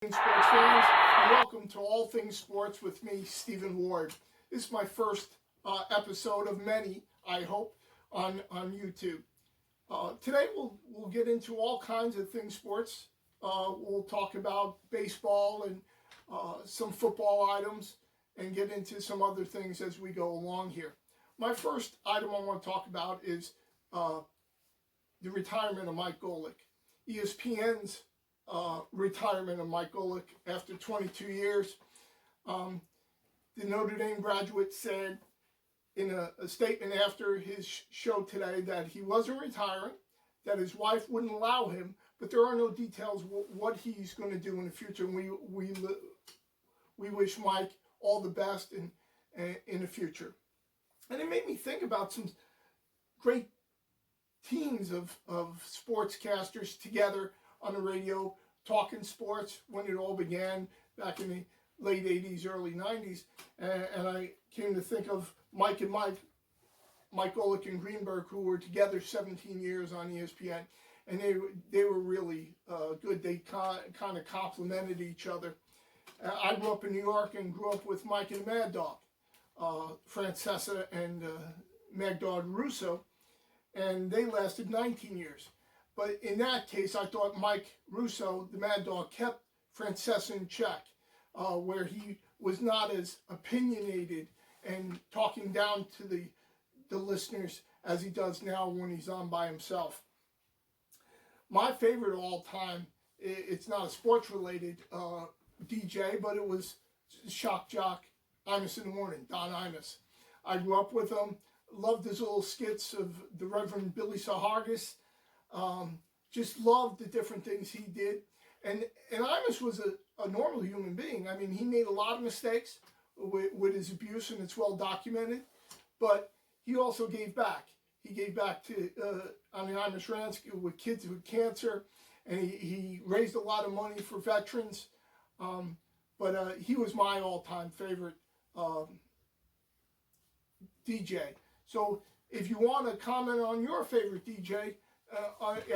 Sports fans, and welcome to All Things Sports with me, Stephen Ward. This is my first episode of many, I hope, on YouTube. Today we'll get into all kinds of things sports. We'll talk about baseball and some football items, and get into some other things as we go along here. My first item I want to talk about is the retirement of Mike Golic. ESPN's retirement of Mike Golic after 22 years. The Notre Dame graduate said in a statement after his show today that he wasn't retiring, that his wife wouldn't allow him, but there are no details what he's going to do in the future. And we wish Mike all the best in the future. And it made me think about some great teams of sportscasters together on the radio talking sports when it all began back in the late 80s, early 90s. And I came to think of Mike Golic and Greenberg, who were together 17 years on ESPN. And they were really good. They kind of complemented each other. I grew up in New York and grew up with Mike and Mad Dog, Francesa and Mad Dog Russo. And they lasted 19 years. But in that case, I thought Mike Russo, the Mad Dog, kept Francesa in check, where he was not as opinionated and talking down to the listeners as he does now when he's on by himself. My favorite of all time, it's not a sports-related DJ, but it was Shock Jock Imus in the Morning, Don Imus. I grew up with him. Loved his little skits of the Reverend Billy Sahargis. Just loved the different things he did. And Imus was a normal human being. I mean, he made a lot of mistakes with his abuse, and it's well documented. But he also gave back. He gave back to on the Imus Ranch with kids with cancer, and he raised a lot of money for veterans. But he was my all-time favorite DJ. So if you want to comment on your favorite DJ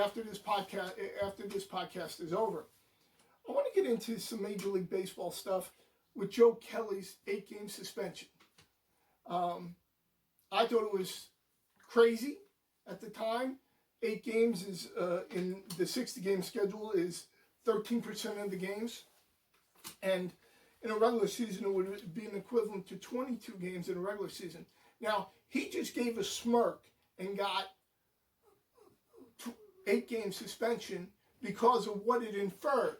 after this podcast is over, I want to get into some Major League Baseball stuff with Joe Kelly's 8-game suspension. I thought it was crazy at the time. 8 games is in the 60-game schedule is 13% of the games, and in a regular season it would be an equivalent to 22 games in a regular season. Now, he just gave a smirk and got 8-game suspension because of what it inferred.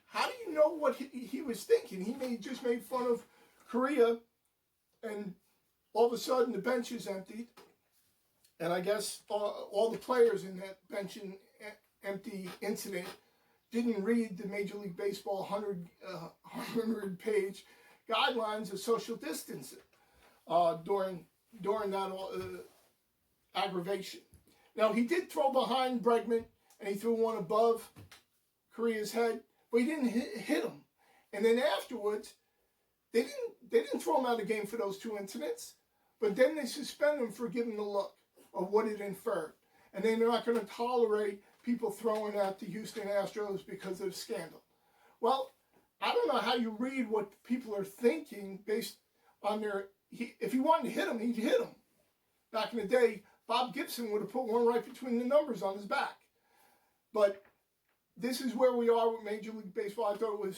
How do you know what he was thinking? He just made fun of Korea, and all of a sudden the bench is emptied. And I guess all the players in that bench empty incident didn't read the Major League Baseball 100-page guidelines of social distancing during that aggravation. Now, he did throw behind Bregman, and he threw one above Korea's head, but he didn't hit him. And then afterwards, they didn't throw him out of the game for those 2 incidents, but then they suspended him for giving the look of what it inferred. And then they're not going to tolerate people throwing at the Houston Astros because of scandal. Well, I don't know how you read what people are thinking based on if he wanted to hit him, he'd hit him. Back in the day, Bob Gibson would have put one right between the numbers on his back. But this is where we are with Major League Baseball. I thought it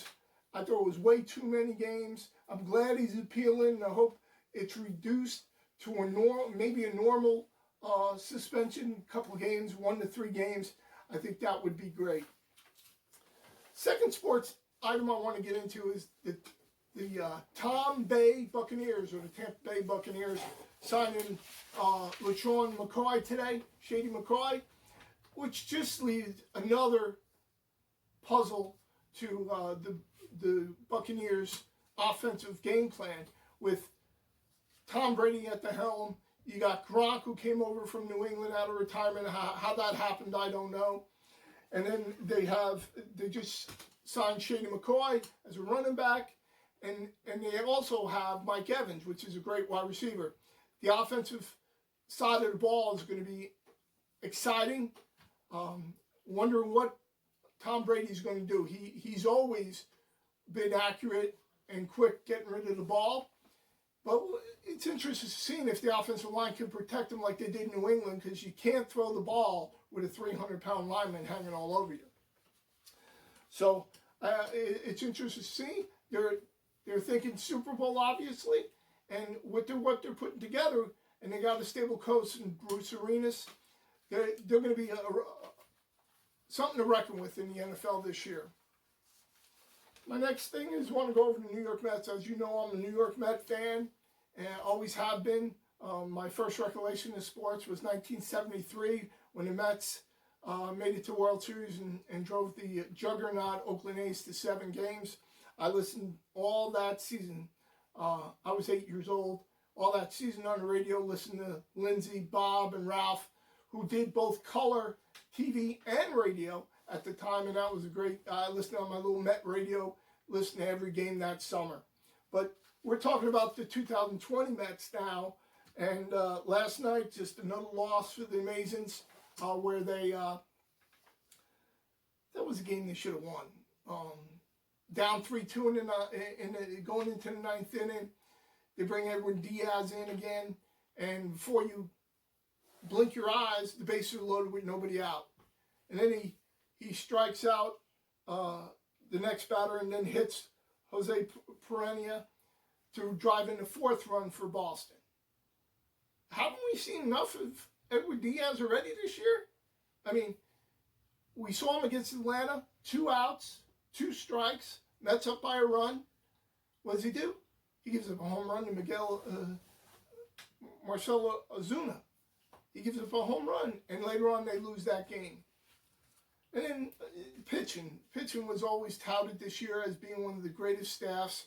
was way too many games. I'm glad he's appealing, and I hope it's reduced to maybe a normal suspension, a couple of games, 1 to 3 games. I think that would be great. Second sports item I want to get into is the Tampa Bay Buccaneers, or the Tampa Bay Buccaneers, signing LaShawn McCoy today, Shady McCoy, which just leads another puzzle to the Buccaneers' offensive game plan with Tom Brady at the helm. You got Gronk, who came over from New England out of retirement. How that happened, I don't know. And then they just signed Shady McCoy as a running back. And they also have Mike Evans, which is a great wide receiver. The offensive side of the ball is going to be exciting. Wondering what Tom Brady's going to do. He's always been accurate and quick getting rid of the ball. But it's interesting seeing if the offensive line can protect him like they did in New England, because you can't throw the ball with a 300-pound lineman hanging all over you. So it's interesting to see. They're thinking Super Bowl, obviously, and what they're putting together, and they got a stable coach in Bruce Arenas. They're going to be something to reckon with in the NFL this year. My next thing is I want to go over the New York Mets. As you know, I'm a New York Met fan, and always have been. My first recollection of sports was 1973 when the Mets made it to World Series and drove the juggernaut Oakland A's to 7 games. I listened all that season. I was 8 years old. All that season on the radio, listened to Lindsey, Bob, and Ralph, who did both color TV and radio at the time, and that was a great. I listened on my little Met radio, listened to every game that summer. But we're talking about the 2020 Mets now, and last night, just another loss for the Amazons, where they, that was a game they should have won. Down 3-2 going into the 9th inning. They bring Edwin Diaz in again, and before you blink your eyes, the bases are loaded with nobody out. And then he strikes out the next batter and then hits Jose Pereira to drive in the 4th run for Boston. Haven't we seen enough of Edwin Diaz already this year? I mean, we saw him against Atlanta, 2 outs, 2 strikes, Mets up by a run. What does he do? He gives up a home run to Marcelo Ozuna. He gives up a home run, and later on they lose that game. And then pitching. Pitching was always touted this year as being one of the greatest staffs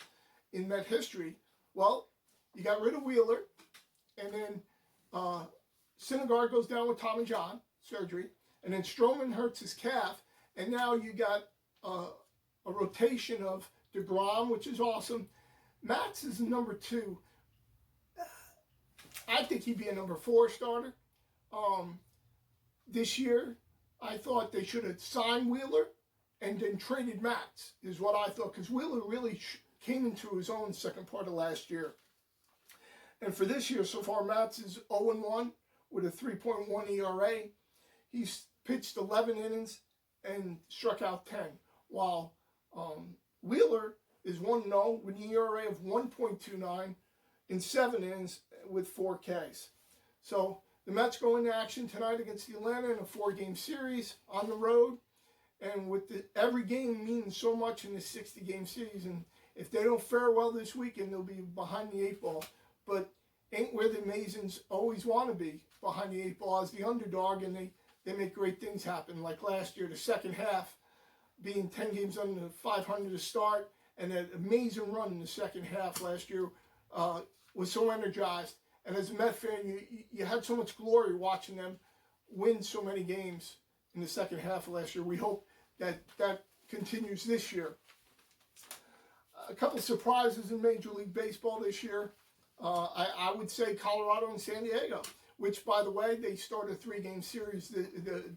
in Met history. Well, you got rid of Wheeler, and then Syndergaard goes down with Tommy John surgery, and then Stroman hurts his calf, and now you got a rotation of DeGrom, which is awesome. Matz is number 2. I think he'd be a number 4 starter. This year, I thought they should have signed Wheeler and then traded Matz, is what I thought, because Wheeler really came into his own second part of last year. And for this year so far, Matz is 0-1 with a 3.1 ERA. He's pitched 11 innings and struck out 10, while Wheeler is 1-0 with an ERA of 1.29 in 7 innings with 4 Ks. So the Mets go into action tonight against Atlanta in a 4-game series on the road. And with every game means so much in the 60-game series. And if they don't fare well this weekend, they'll be behind the 8 ball. But ain't where the Amazons always want to be, behind the 8 ball as the underdog, and they make great things happen. Like last year, the second half, being 10 games under 500 to start, and an amazing run in the second half last year, was so energized. And as a Met fan, you had so much glory watching them win so many games in the second half of last year. We hope that continues this year. A couple surprises in Major League Baseball this year. I would say Colorado and San Diego, which, by the way, they start a 3-game series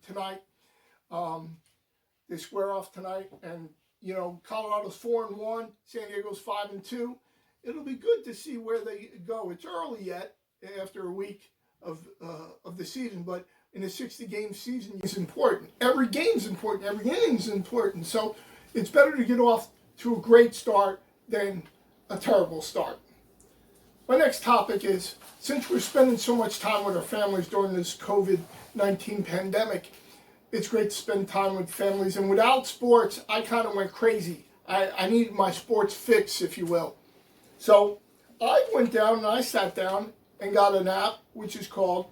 tonight. They square off tonight, and you know, Colorado's 4-1, San Diego's 5-2. It'll be good to see where they go. It's early yet, after a week of the season, but in a 60-game season, it's important. Every game's important. Every inning's important. So it's better to get off to a great start than a terrible start. My next topic is, since we're spending so much time with our families during this COVID-19 pandemic, it's great to spend time with families. And without sports, I kind of went crazy. I needed my sports fix, if you will. So I went down and I sat down and got an app which is called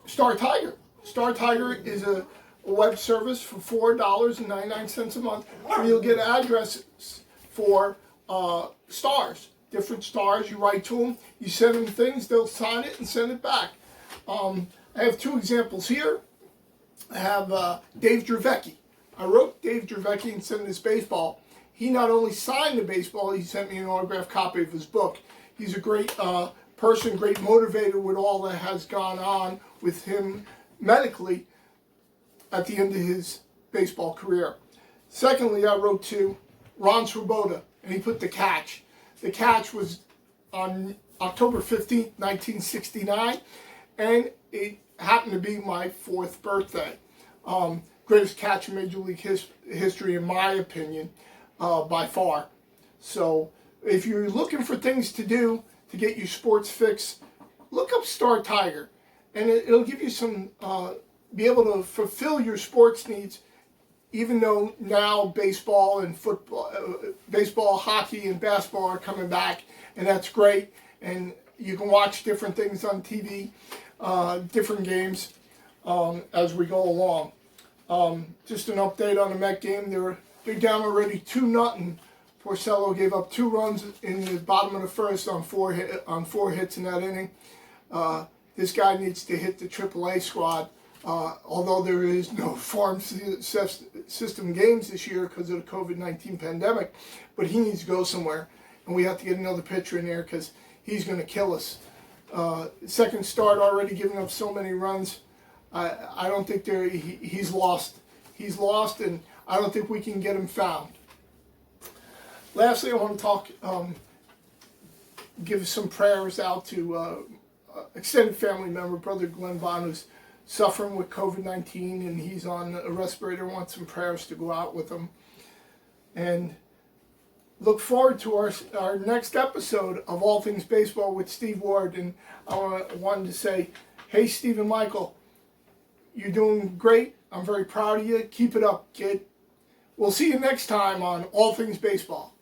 Star Tiger. Star Tiger is a web service for $4.99 a month where you'll get addresses for stars, different stars. You write to them, you send them things, they'll sign it and send it back. I have 2 examples here. I have Dave Dravecki. I wrote Dave Dravecki and sent him this baseball. He not only signed the baseball, he sent me an autographed copy of his book. He's a great person, great motivator with all that has gone on with him medically at the end of his baseball career. Secondly, I wrote to Ron Swoboda, and he put the catch. The catch was on October 15th, 1969, and it happened to be my 4th birthday. Greatest catch in Major League history, in my opinion, by far. So if you're looking for things to do to get your sports fix, look up Star Tiger, and it'll give you some, be able to fulfill your sports needs, even though now baseball and football, baseball, hockey, and basketball are coming back, and that's great. And you can watch different things on TV, different games as we go along. Just an update on the Met game. They're down already 2-0. Porcello gave up 2 runs in the bottom of the first on 4 hits in that inning. This guy needs to hit the AAA squad. Although there is no farm system games this year because of the COVID-19 pandemic, but he needs to go somewhere, and we have to get another pitcher in there because he's going to kill us. Second start, already giving up so many runs. I don't think he's lost. He's lost, and I don't think we can get him found. Lastly, I want to talk, give some prayers out to extended family member, Brother Glenn Bond, who's suffering with COVID-19, and he's on a respirator. I want some prayers to go out with him. And look forward to our next episode of All Things Baseball with Steve Ward. And I wanted to say, hey, Steve and Michael, you're doing great. I'm very proud of you. Keep it up, kid. We'll see you next time on All Things Baseball.